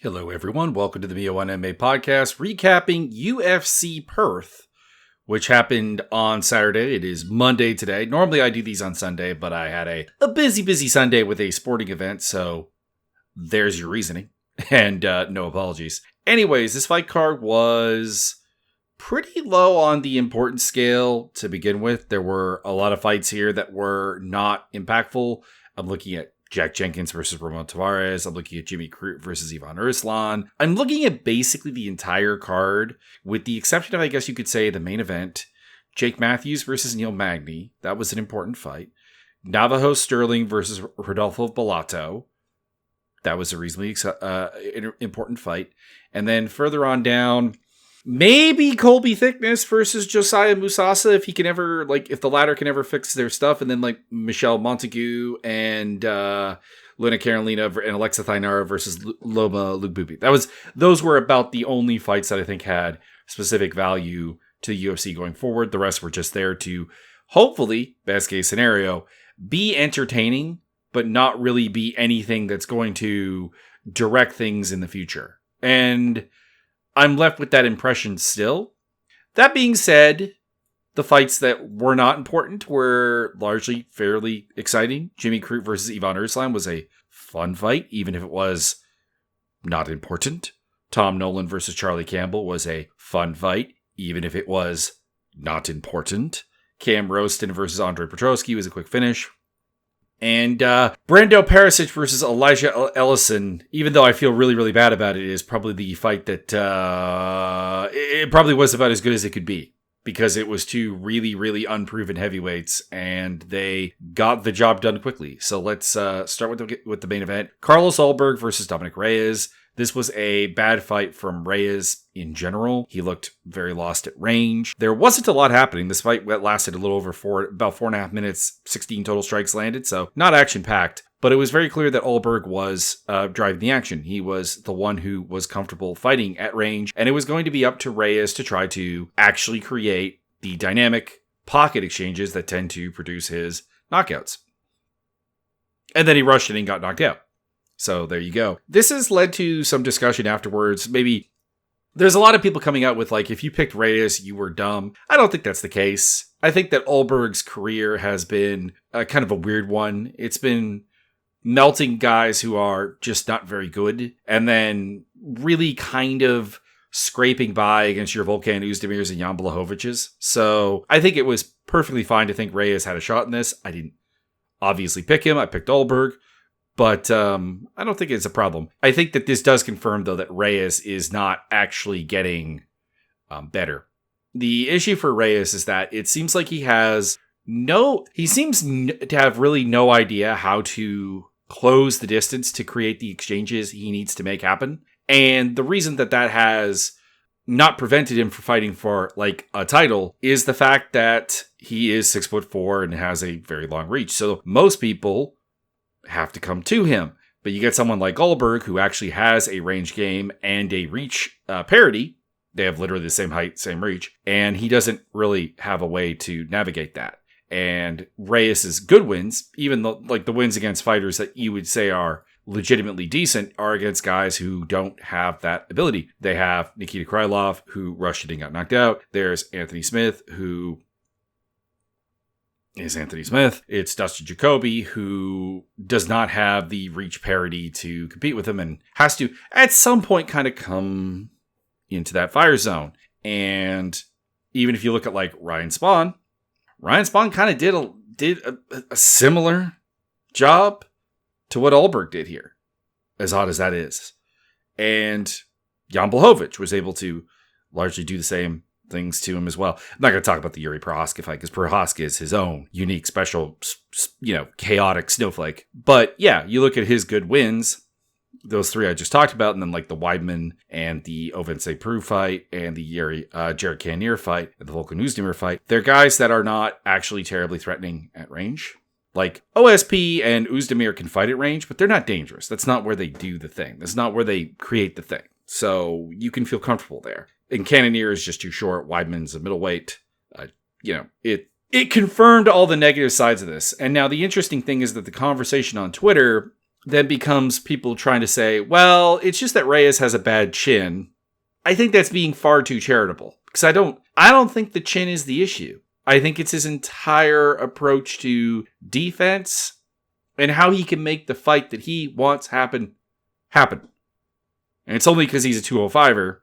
Hello, everyone. Welcome to the Mio1 MMA podcast, recapping UFC Perth, which happened on Saturday. It is Monday today. Normally, I do these on Sunday, but I had a busy Sunday with a sporting event, so there's your reasoning. And no apologies. Anyways, this fight card was pretty low on the importance scale to begin with. There were a lot of fights here that were not impactful. I'm looking at Jack Jenkins versus Ramon Tavares. I'm looking at Jimmy Crute versus Ivan Ruslan. I'm looking at basically the entire card, with the exception of, I guess you could say, the main event. Jake Matthews versus Neil Magny. That was an important fight. Navajo Sterling versus Rodolfo Bellato. That was a reasonably important fight. And then further on down, maybe Colby Thickness versus Josiah Musasa, if he can ever, if the latter can ever fix their stuff. And then, Michelle Montague and Luna Carolina and Alexa Thainara versus Loma Lugbubi. Those were about the only fights that I think had specific value to the UFC going forward. The rest were just there to, hopefully, best case scenario, be entertaining, but not really be anything that's going to direct things in the future. And I'm left with that impression still. That being said, the fights that were not important were largely fairly exciting. Jimmy Crute versus Ivan Ruslan was a fun fight, even if it was not important. Tom Nolan versus Charlie Campbell was a fun fight, even if it was not important. Cam Roston versus Andre Petroski was a quick finish. And Brando Perisic versus Elijah Ellison, even though I feel really bad about it, is probably the fight that it probably was about as good as it could be, because it was two really unproven heavyweights and they got the job done quickly. So let's start with the main event. Carlos Ulberg versus Dominic Reyes. This was a bad fight from Reyes in general. He looked very lost at range. There wasn't a lot happening. This fight lasted a little over about 4.5 minutes, 16 total strikes landed, so not action-packed. But it was very clear that Ulberg was driving the action. He was the one who was comfortable fighting at range, and it was going to be up to Reyes to try to actually create the dynamic pocket exchanges that tend to produce his knockouts. And then he rushed in and got knocked out. So there you go. This has led to some discussion afterwards. Maybe there's a lot of people coming out with, if you picked Reyes, you were dumb. I don't think that's the case. I think that Ulberg's career has been kind of a weird one. It's been melting guys who are just not very good, and then really kind of scraping by against your Volkan Oezdemirs and Jan Blachowicz. So I think it was perfectly fine to think Reyes had a shot in this. I didn't obviously pick him. I picked Ulberg. But I don't think it's a problem. I think that this does confirm, though, that Reyes is not actually getting better. The issue for Reyes is that it seems like he seems to have really no idea how to close the distance to create the exchanges he needs to make happen. And the reason that has not prevented him from fighting for, a title is the fact that he is 6'4" and has a very long reach. So most people have to come to him. But you get someone like Ulberg, who actually has a range game and a reach parity. They have literally the same height, same reach, and he doesn't really have a way to navigate that. And Reyes's good wins, even though the wins against fighters that you would say are legitimately decent, are against guys who don't have that ability. They have Nikita Krylov, who rushed it and got knocked out. There's Anthony Smith, who is Anthony Smith. It's Dustin Jacoby, who does not have the reach parity to compete with him and has to, at some point, kind of come into that fire zone. And even if you look at, Ryan Spawn kind of did a similar job to what Ulberg did here, as odd as that is. And Jan Blachowicz was able to largely do the same things to him as well. I'm not going to talk about the Yuri Prohaska fight, because Prohaska is his own unique, special, chaotic snowflake. But yeah, you look at his good wins, those three I just talked about, and then the Weidman and the Ovince Prue fight and the Jared Cannonier fight and the Volkan Oezdemir fight. They're guys that are not actually terribly threatening at range. OSP and Oezdemir can fight at range, but they're not dangerous. That's not where they do the thing. That's not where they create the thing. So you can feel comfortable there. And Cannonier is just too short. Weidman's a middleweight. It confirmed all the negative sides of this. And now the interesting thing is that the conversation on Twitter then becomes people trying to say, well, it's just that Reyes has a bad chin. I think that's being far too charitable, because I don't think the chin is the issue. I think it's his entire approach to defense and how he can make the fight that he wants happen. And it's only because he's a 205er,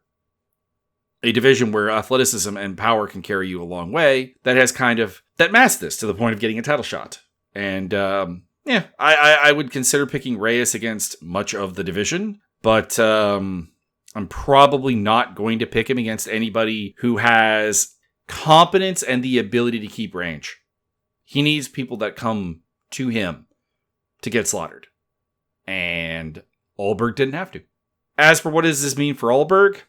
a division where athleticism and power can carry you a long way, that masked this to the point of getting a title shot. And I would consider picking Reyes against much of the division, but I'm probably not going to pick him against anybody who has competence and the ability to keep range. He needs people that come to him to get slaughtered. And Ulberg didn't have to. As for what does this mean for Ulberg?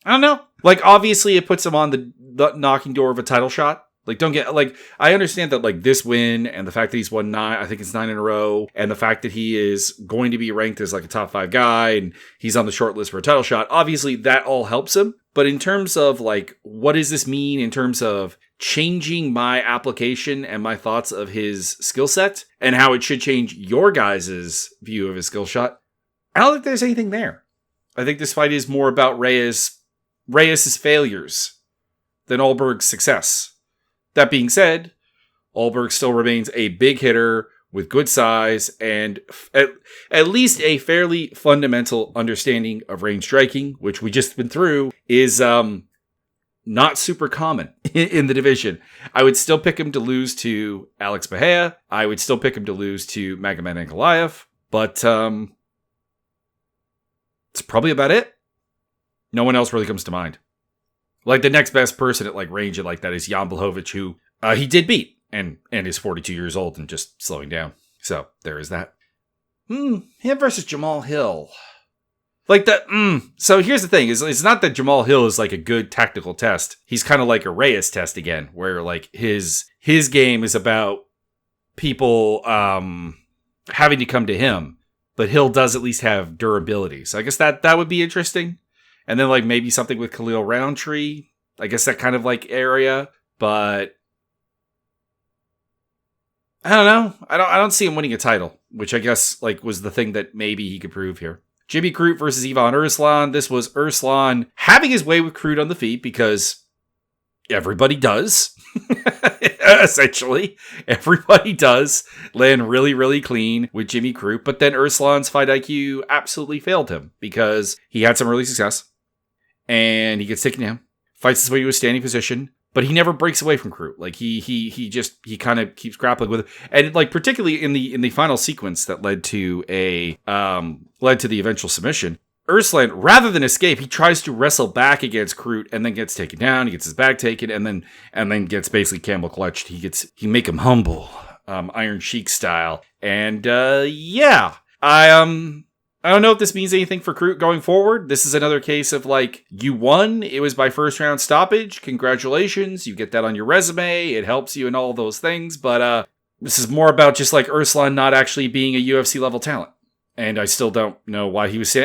I don't know. Like, obviously it puts him on the knocking door of a title shot. Like, I understand that, like, this win and the fact that he's won 9, I think it's 9 in a row, and the fact that he is going to be ranked as, like, a top 5 guy, and he's on the short list for a title shot, obviously that all helps him. But in terms of, like, what does this mean in terms of changing my application and my thoughts of his skill set, and how it should change your guys' view of his skill shot, I don't think there's anything there. I think this fight is more about Reyes' failures than Ulberg's success. That being said, Ulberg still remains a big hitter with good size and at least a fairly fundamental understanding of range striking, which we just been through, is not super common in the division. I would still pick him to lose to Alex Bahia. I would still pick him to lose to Magomed Ankalaev, but it's probably about it. No one else really comes to mind. Like, the next best person at, like, range like that is Jan Blachowicz, who he did beat and is 42 years old and just slowing down. So there is that. Him versus Jamal Hill. Like, so here's the thing, is it's not that Jamal Hill is, like, a good tactical test. He's kind of like a Reyes test again, where, like, his game is about people having to come to him, but Hill does at least have durability. So I guess that would be interesting. And then, like, maybe something with Khalil Roundtree. I guess that kind of, like, area. But I don't know. I don't see him winning a title, which I guess, like, was the thing that maybe he could prove here. Jimmy Crute versus Ivan Arslan. This was Arslan having his way with Crute on the feet, because everybody does. Essentially, everybody does land really, really clean with Jimmy Crute. But then Arslan's fight IQ absolutely failed him, because he had some early success. And he gets taken down, fights his way to a standing position, but he never breaks away from Crute. Like, he kind of keeps grappling with it. And, like, particularly in the final sequence that led to the eventual submission, Arslan, rather than escape, he tries to wrestle back against Crute and then gets taken down. He gets his back taken and then gets basically camel clutched. He make him humble, Iron Sheik style. And I don't know if this means anything for Crute going forward. This is another case of, like, you won. It was by first round stoppage. Congratulations. You get that on your resume. It helps you in all those things. But this is more about just, like, Arslan not actually being a UFC level talent. And I still don't know why he was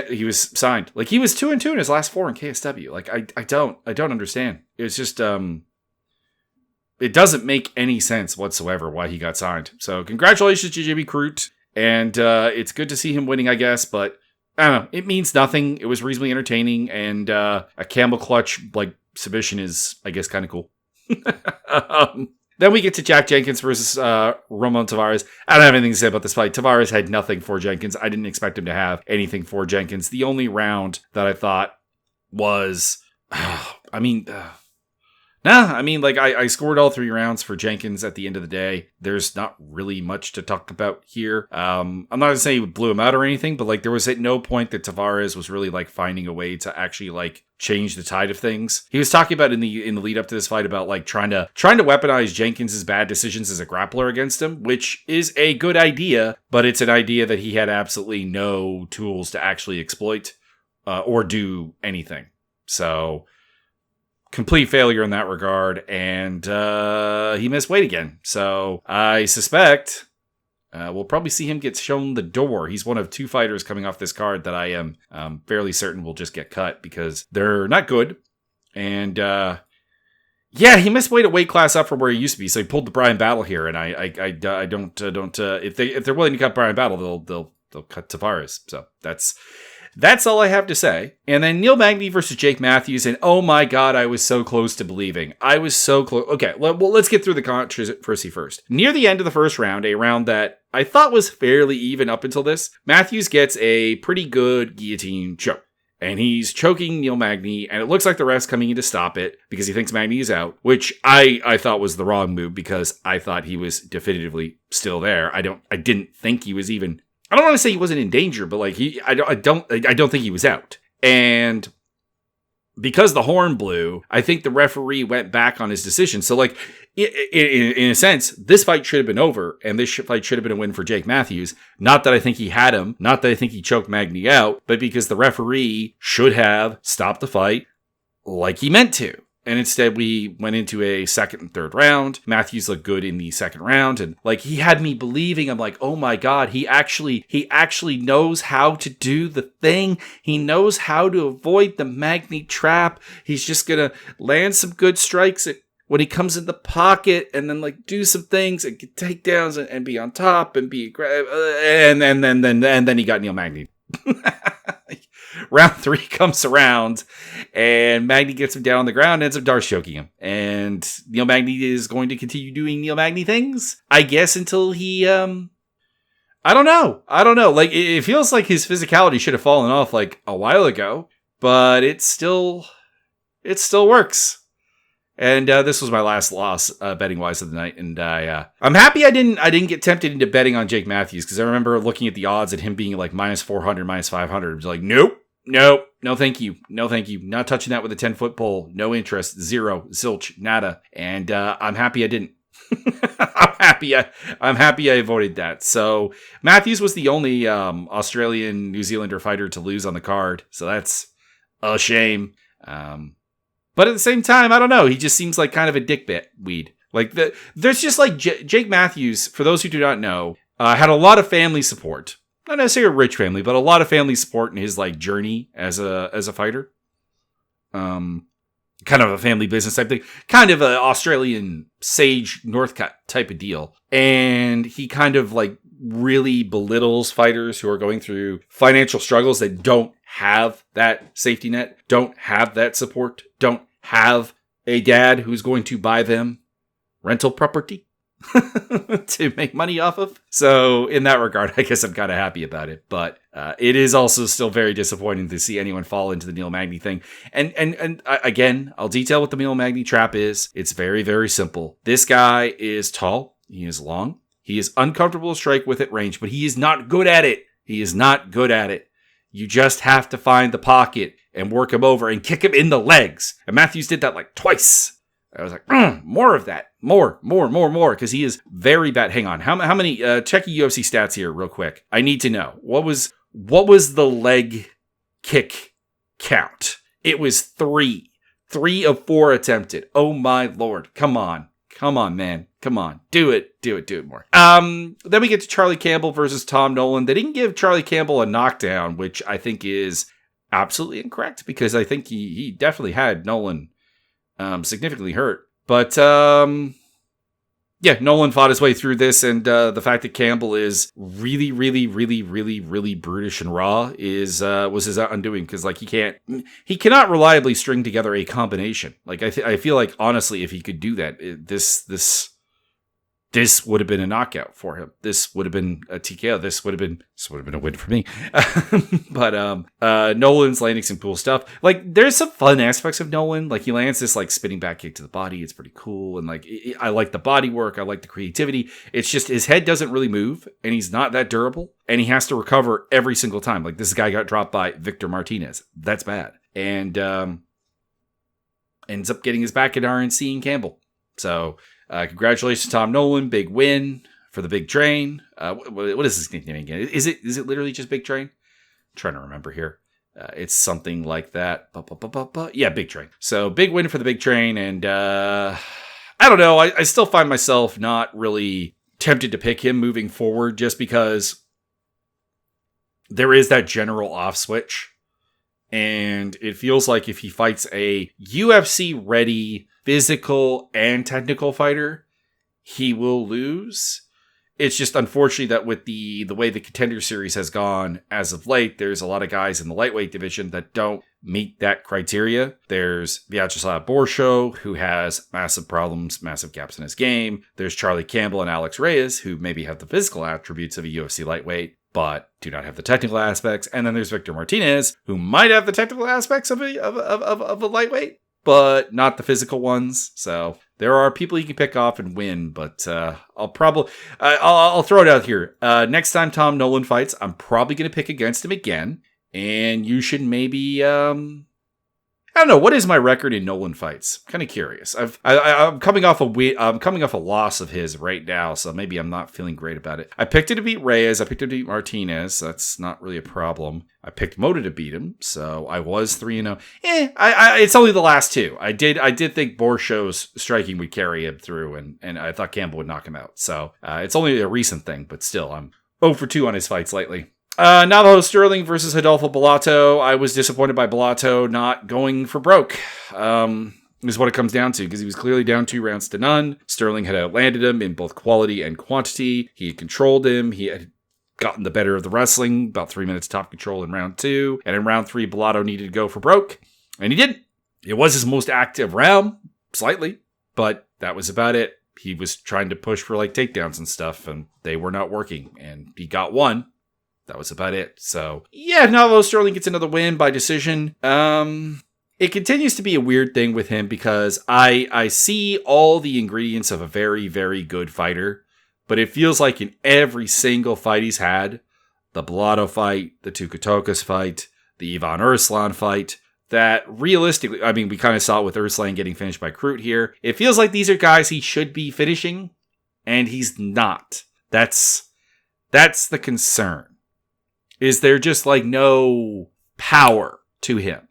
signed. Like, he was 2-2 in his last 4 in KSW. Like, I don't understand. It's just, it doesn't make any sense whatsoever why he got signed. So congratulations to Jimmy Crute. And it's good to see him winning, I guess, but I don't know. It means nothing. It was reasonably entertaining, and a camel clutch, like, submission is, I guess, kind of cool. Then we get to Jack Jenkins versus Ramon Tavares. I don't have anything to say about this fight. Tavares had nothing for Jenkins. I didn't expect him to have anything for Jenkins. The only round that I thought was, I scored all 3 rounds for Jenkins at the end of the day. There's not really much to talk about here. I'm not going to say he blew him out or anything, but, like, there was at no point that Tavares was really, like, finding a way to actually, like, change the tide of things. He was talking about in the lead up to this fight about, like, trying to weaponize Jenkins's bad decisions as a grappler against him, which is a good idea, but it's an idea that he had absolutely no tools to actually exploit or do anything. So complete failure in that regard, and he missed weight again. So I suspect we'll probably see him get shown the door. He's one of 2 fighters coming off this card that I am fairly certain will just get cut because they're not good. And he missed weight a weight class up from where he used to be. So he pulled the Brian Battle here, and I don't if they're willing to cut Brian Battle, they'll they'll cut Tavares. So that's all I have to say. And then Neil Magny versus Jake Matthews. And oh my God, I was so close to believing. I was so close. Okay, well, let's get through the controversy first. Near the end of the first round, a round that I thought was fairly even up until this, Matthews gets a pretty good guillotine choke. And he's choking Neil Magny, and it looks like the ref's coming in to stop it because he thinks Magny is out, which I thought was the wrong move because I thought he was definitively still there. I didn't think he was even. I don't want to say he wasn't in danger, but like I don't think he was out. And because the horn blew, I think the referee went back on his decision. So like in a sense, this fight should have been over, and this fight should have been a win for Jake Matthews. Not that I think he had him, not that I think he choked Magny out, but because the referee should have stopped the fight like he meant to. And instead, we went into a second and third round. Matthews looked good in the second round. And like, he had me believing, I'm like, oh my God, he actually knows how to do the thing. He knows how to avoid the Magny trap. He's just going to land some good strikes when he comes in the pocket and then like do some things and get takedowns and be on top and be aggressive. And then he got Neil Magny. Round 3 comes around, and Magny gets him down on the ground and ends up Darce choking him. And Neil Magny is going to continue doing Neil Magny things, I guess, until he, I don't know. Like, it feels like his physicality should have fallen off, like, a while ago, but it still works. And this was my last loss betting-wise of the night, and I'm happy I didn't get tempted into betting on Jake Matthews, because I remember looking at the odds and him being like minus 400, minus 500. I was like, nope, no, thank you, not touching that with a 10-foot pole, no interest, zero, zilch, nada, and I'm happy I didn't. I'm happy I avoided that. So Matthews was the only Australian New Zealander fighter to lose on the card, so that's a shame. But at the same time, I don't know. He just seems like kind of a dickbit weed. Like there's just like Jake Matthews, for those who do not know, had a lot of family support. Not necessarily a rich family, but a lot of family support in his like journey as a fighter. Kind of a family business type thing. Kind of an Australian Sage Northcutt type of deal. And he kind of like really belittles fighters who are going through financial struggles that don't have that safety net, don't have that support, don't have a dad who's going to buy them rental property to make money off of. So in that regard, I guess I'm kind of happy about it, but it is also still very disappointing to see anyone fall into the Neil Magny thing. And again, I'll detail what the Neil Magny trap is. It's very, very simple. This guy is tall. He is long. He is uncomfortable to strike with at range, but he is not good at it. You just have to find the pocket and work him over and kick him in the legs. And Matthews did that like twice. I was like, more of that. More. Because he is very bad. Hang on. How many, check your UFC stats here real quick. I need to know. What was the leg kick count? It was 3. 3 of 4 attempted. Oh my Lord. Come on, man. Come on. Do it more. Then we get to Charlie Campbell versus Tom Nolan. They didn't give Charlie Campbell a knockdown, which I think is absolutely incorrect, because I think he definitely had Nolan significantly hurt. But yeah, Nolan fought his way through this, and the fact that Campbell is really brutish and raw was his undoing, because like he cannot reliably string together a combination. Like I feel like honestly, if he could do that, this would have been a knockout for him. This would have been a TKO. This would have been a win for me. But Nolan's landing some cool stuff. Like, there's some fun aspects of Nolan. Like, he lands this like spinning back kick to the body. It's pretty cool. And like, I like the body work. I like the creativity. It's just his head doesn't really move, and he's not that durable, and he has to recover every single time. Like, this guy got dropped by Victor Martinez. That's bad. And ends up getting his back at RNC and Campbell. So congratulations, Tom Nolan. Big win for the Big Train. What is his nickname again? Is it literally just Big Train? I'm trying to remember here. It's something like that. Yeah, Big Train. So big win for the Big Train. And I don't know. I still find myself not really tempted to pick him moving forward, just because there is that general off switch. And it feels like if he fights a UFC-ready physical and technical fighter, he will lose. It's just unfortunately that with the way the Contender Series has gone as of late, there's a lot of guys in the lightweight division that don't meet that criteria. There's Vyacheslav Borsho, who has massive problems, massive gaps in his game. There's Charlie Campbell and Alex Reyes, who maybe have the physical attributes of a UFC lightweight, but do not have the technical aspects. And then there's Victor Martinez, who might have the technical aspects of a lightweight, but not the physical ones. So there are people you can pick off and win, but I'll throw it out here. Next time Tom Nolan fights, I'm probably going to pick against him again. And you should maybe, I don't know, what is my record in Nolan fights? I'm kind of curious. I'm coming off a loss of his right now, so maybe I'm not feeling great about it. I picked him to beat Reyes. I picked him to beat Martinez. That's not really a problem. I picked Mota to beat him, so I was 3-0. It's only the last two. I did think Borsho's striking would carry him through, and I thought Campbell would knock him out. So it's only a recent thing, but still, I'm 0 for 2 on his fights lately. Navajo Sterling versus Adolfo Bellato. I was disappointed by Bellato not going for broke. Is what it comes down to, because he was clearly down 2-0. Sterling had outlanded him in both quality and quantity. He had controlled him. He had gotten the better of the wrestling, about 3 minutes top control in round 2. And in round 3, Bellato needed to go for broke, and he didn't. It was his most active round, slightly, but that was about it. He was trying to push for like takedowns and stuff, and they were not working, and he got one. That was about it. So, yeah, Navajo Sterling gets another win by decision. It continues to be a weird thing with him because I see all the ingredients of a very, very good fighter, but it feels like in every single fight he's had, the Bellato fight, the Tukatokas fight, the Ivan Urslan fight, that realistically, I mean, we kind of saw it with Urslan getting finished by Crute here. It feels like these are guys he should be finishing, and he's not. That's the concern. Is there just like no power to him?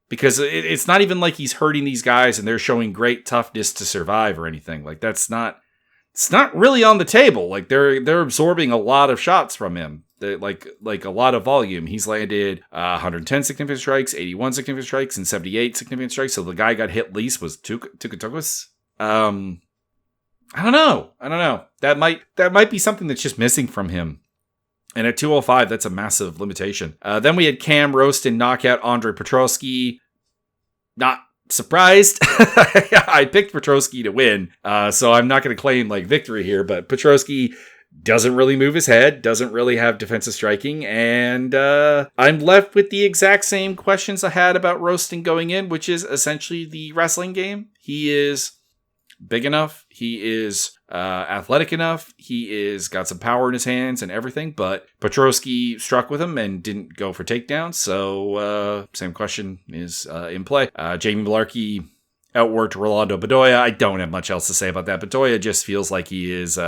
Because it's not even like he's hurting these guys and they're showing great toughness to survive or anything. Like it's not really on the table. Like they're absorbing a lot of shots from him. Like a lot of volume. He's landed 110 significant strikes, 81 significant strikes, and 78 significant strikes. So the guy got hit least was Tukatokas. I don't know. That might be something that's just missing from him. And at 205, that's a massive limitation. Then we had Cam Roaston knock out Andre Petrosky. Not surprised. I picked Petrosky to win, so I'm not going to claim like victory here. But Petrosky doesn't really move his head, doesn't really have defensive striking, and I'm left with the exact same questions I had about Roaston going in, which is essentially the wrestling game. He is big enough. He is athletic enough. He is got some power in his hands and everything, but Petrosky struck with him and didn't go for takedowns. So same question is in play. Jamie Malarkey outworked Rolando Bedoya. I don't have much else to say about that. Bedoya just feels like he is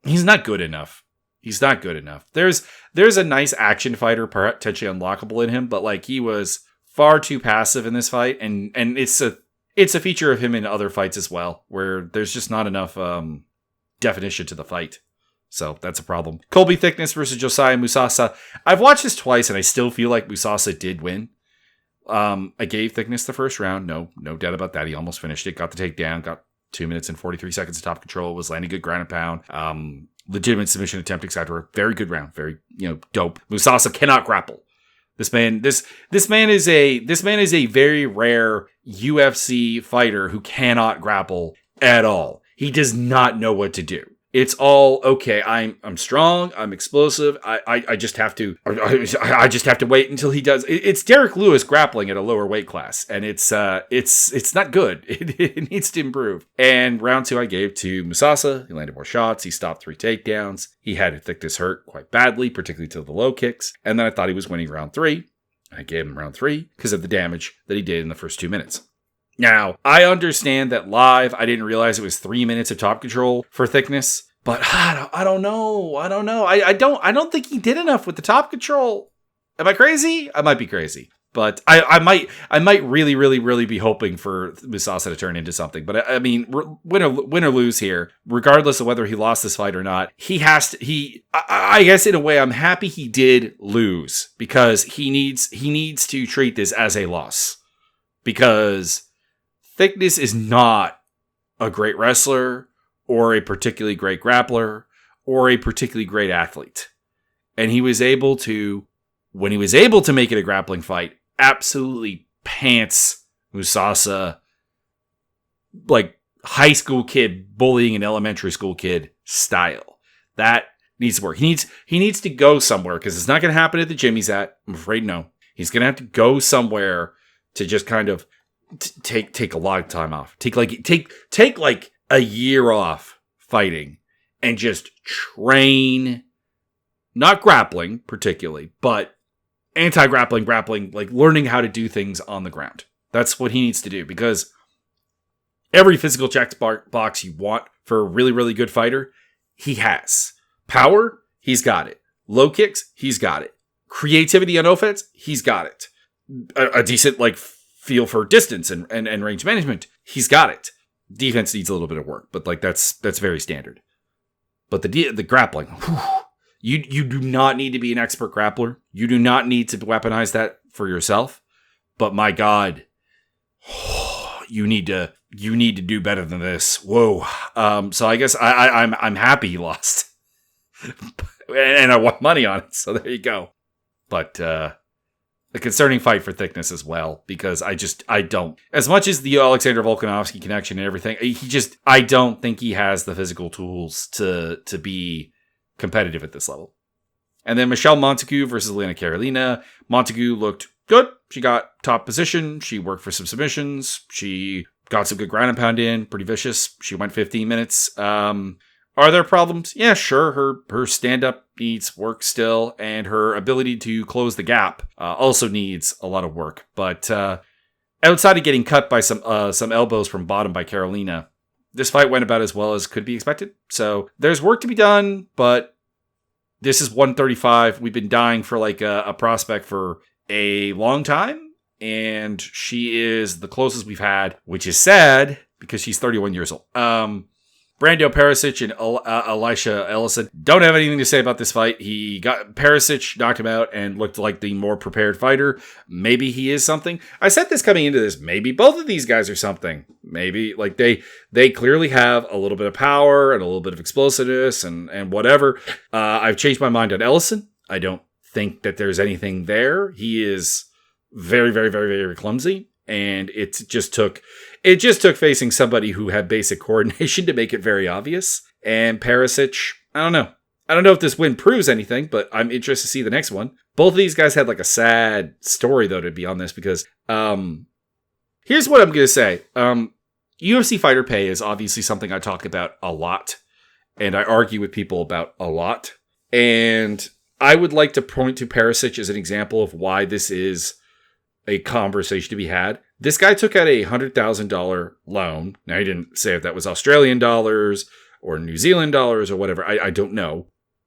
he's not good enough. He's not good enough. There's a nice action fighter potentially unlockable in him, but like he was far too passive in this fight, and it's a feature of him in other fights as well, where there's just not enough definition to the fight. So that's a problem. Colby Thickness versus Josiah Musasa. I've watched this twice, and I still feel like Musasa did win. I gave Thickness the first round. No doubt about that. He almost finished it. Got the takedown. Got 2 minutes and 43 seconds of top control. Was landing good ground and pound. Legitimate submission attempt, etc. Very good round. Very dope. Musasa cannot grapple. This man is a very rare UFC fighter who cannot grapple at all. He does not know what to do. It's all okay. I'm strong. I'm explosive. I just have to wait until he does. It's Derek Lewis grappling at a lower weight class, and it's not good. It needs to improve. And round 2 I gave to Musasa. He landed more shots. He stopped 3 takedowns. He had Thickness hurt quite badly, particularly to the low kicks. And then I thought he was winning round 3. I gave him round 3 because of the damage that he did in the first 2 minutes. Now, I understand that live, I didn't realize it was 3 minutes of top control for Thickness, but I don't know. I don't think he did enough with the top control. Am I crazy? I might be crazy, but I might really be hoping for Musasa to turn into something. But I mean, win or lose here, regardless of whether he lost this fight or not, he has to. I guess in a way, I'm happy he did lose because he needs to treat this as a loss because Thickness is not a great wrestler or a particularly great grappler. or a particularly great athlete. And he was able to, when he was able to make it a grappling fight, absolutely pants Musasa like high school kid bullying an elementary school kid style. That needs to work. He needs to go somewhere, because it's not going to happen at the gym he's at. I'm afraid no. He's going to have to go somewhere to just kind of take a lot of time off. Take like a year off fighting and just train, not grappling particularly, but anti-grappling, grappling, like learning how to do things on the ground. That's what he needs to do, because every physical checkbox you want for a really, really good fighter, he has. Power, he's got it. Low kicks, he's got it. Creativity on offense, he's got it. A decent like feel for distance and range management, he's got it. Defense needs a little bit of work, but like that's very standard. But the grappling, whew, you do not need to be an expert grappler. You do not need to weaponize that for yourself. But my God, you need to do better than this. Whoa. So I guess I'm happy he lost. And I want money on it, so there you go. But a concerning fight for thickness as well, because I don't, as much as the Alexander Volkanovski connection and everything, I don't think he has the physical tools to be competitive at this level. And then Michelle Montagu versus Elena Carolina. Montagu looked good. She got top position. She worked for some submissions. She got some good ground and pound in. Pretty vicious. She went 15 minutes. Are there problems? Yeah, sure. Her stand-up needs work still, and her ability to close the gap also needs a lot of work. But outside of getting cut by some elbows from bottom by Carolina, this fight went about as well as could be expected. So there's work to be done, but this is 135. We've been dying for like a prospect for a long time, and she is the closest we've had, which is sad because she's 31 years old. Brando Perisic and Elisha Ellison don't have anything to say about this fight. Perisic knocked him out and looked like the more prepared fighter. Maybe he is something. I said this coming into this. Maybe both of these guys are something. Maybe like they clearly have a little bit of power and a little bit of explosiveness and whatever. I've changed my mind on Ellison. I don't think that there's anything there. He is very, very, very, very clumsy. And it just took facing somebody who had basic coordination to make it very obvious. And Perisic, I don't know. I don't know if this win proves anything, but I'm interested to see the next one. Both of these guys had like a sad story, though, to be on this, because here's what I'm going to say. UFC fighter pay is obviously something I talk about a lot, and I argue with people about a lot. And I would like to point to Perisic as an example of why this is a conversation to be had. This guy took out a $100,000 loan. Now, he didn't say if that was Australian dollars or New Zealand dollars or whatever. I don't know,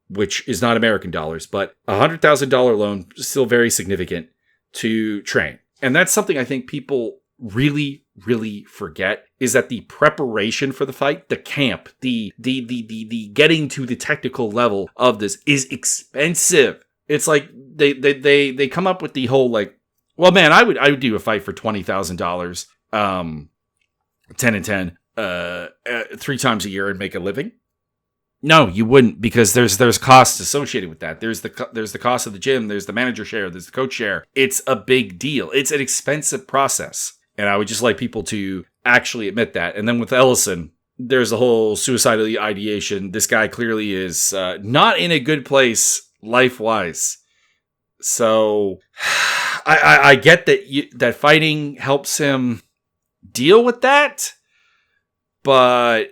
which is not American dollars, but a $100,000 loan is still very significant to train. And that's something I think people really, really forget, is that the preparation for the fight, the camp, the getting to the technical level of this is expensive. It's like they come up with the whole like, well, man, I would do a fight for $20,000, 10 and 10, 3 times a year and make a living. No, you wouldn't, because there's costs associated with that. There's the cost of the gym. There's the manager share. There's the coach share. It's a big deal. It's an expensive process, and I would just like people to actually admit that. And then with Ellison, there's a whole suicidal ideation. This guy clearly is not in a good place life-wise. So I get that that fighting helps him deal with that, but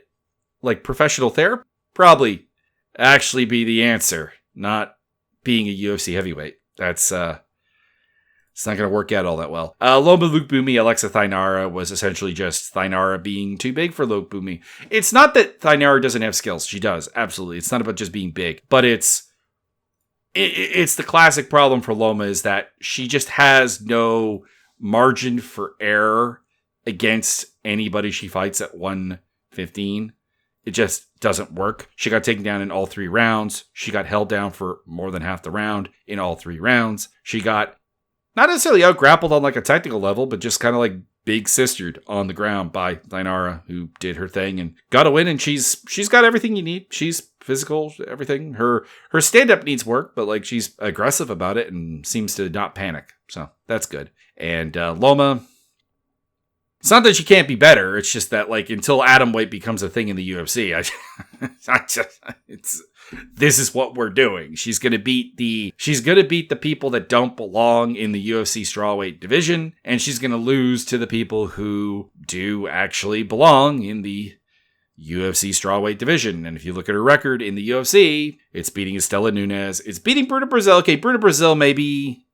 like professional therapy probably actually be the answer, not being a UFC heavyweight. That's it's not going to work out all that well. Loma Lukebumi, Alexa Thainara was essentially just Thainara being too big for Lukebumi. It's not that Thainara doesn't have skills. She does, absolutely. It's not about just being big, but it's the classic problem for Loma, is that she just has no margin for error against anybody she fights at 115. It just doesn't work. She got taken down in all 3 rounds. She got held down for more than half the round in all 3 rounds. She got not necessarily out-grappled on like a technical level, but just kind of like big sistered on the ground by Thainara, who did her thing and got a win. And she's got everything you need. She's physical, everything. Her stand-up needs work, but like she's aggressive about it and seems to not panic. So that's good. And Loma, it's not that she can't be better. It's just that like until atom weight becomes a thing in the UFC, this is what we're doing. She's gonna beat the people that don't belong in the UFC strawweight division, and she's gonna lose to the people who do actually belong in the UFC strawweight division. And if you look at her record in the UFC, it's beating Estela Nunes, it's beating Bruna Brazil. Okay, Bruna Brazil maybe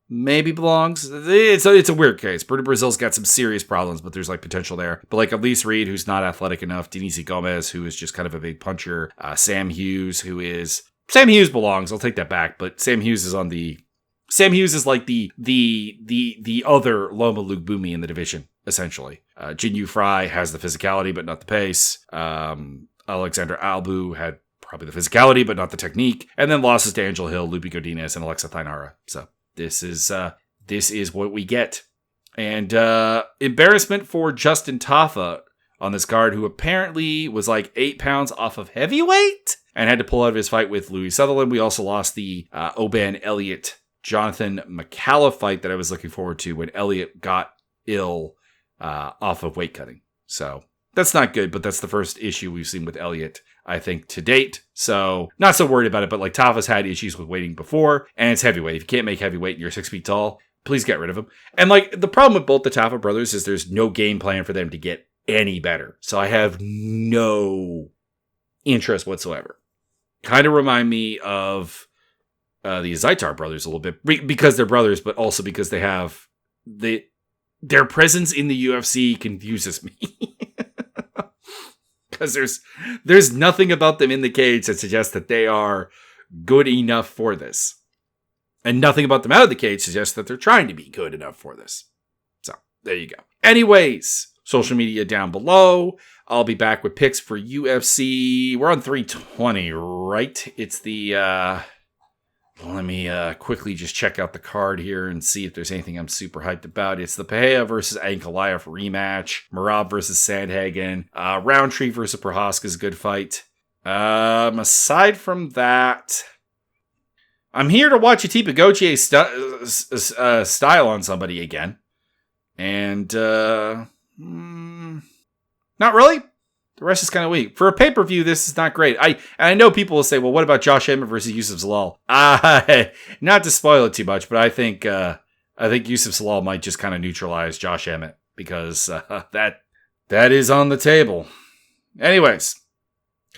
belongs. It's a weird case. Bruna Brazil's got some serious problems, but there's like potential there. But like Elise Reed, who's not athletic enough, Denise Gomez, who is just kind of a big puncher, Sam Hughes belongs. I'll take that back. But Sam Hughes is like the other Loma Lugbumi in the division, essentially. Jinyu Fry has the physicality, but not the pace. Alexander Albu had probably the physicality, but not the technique. And then losses to Angela Hill, Lupi Godinez, and Alexa Thainara. So this is what we get. And embarrassment for Justin Tafa on this card, who apparently was like 8 pounds off of heavyweight and had to pull out of his fight with Louis Sutherland. We also lost the Oban Elliott Jonathan McCalla fight that I was looking forward to when Elliott got ill off of weight cutting. So that's not good, but that's the first issue we've seen with Elliott, I think, to date. So not so worried about it, but like Tafa's had issues with weighting before, and it's heavyweight. If you can't make heavyweight and you're 6 feet tall, please get rid of him. And like the problem with both the Tafa brothers is there's no game plan for them to get any better. So I have no interest whatsoever. Kind of remind me of the Zaitar brothers a little bit, because they're brothers, but also because they have their presence in the UFC confuses me. Because there's nothing about them in the cage that suggests that they are good enough for this. And nothing about them out of the cage suggests that they're trying to be good enough for this. So, there you go. Anyways, social media down below. I'll be back with picks for UFC. We're on 320, right? It's the... let me quickly just check out the card here and see if there's anything I'm super hyped about. It's the Pereira versus Ankalaev rematch. Merab versus Sandhagen. Roundtree versus Prohaska is a good fight. Aside from that, I'm here to watch Atiba Gauthier style on somebody again. And not really. The rest is kind of weak. For a pay-per-view, this is not great. I know people will say, well, what about Josh Emmett versus Yusuf Zalal? Not to spoil it too much, but I think Yusuf Zalal might just kind of neutralize Josh Emmett, because that is on the table. Anyways,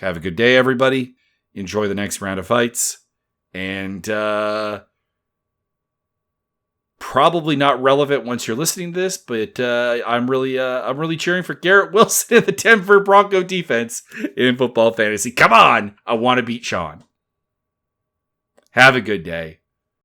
have a good day, everybody. Enjoy the next round of fights. And probably not relevant once you're listening to this, but I'm really cheering for Garrett Wilson and the Denver Bronco defense in football fantasy. Come on, I want to beat Sean. Have a good day.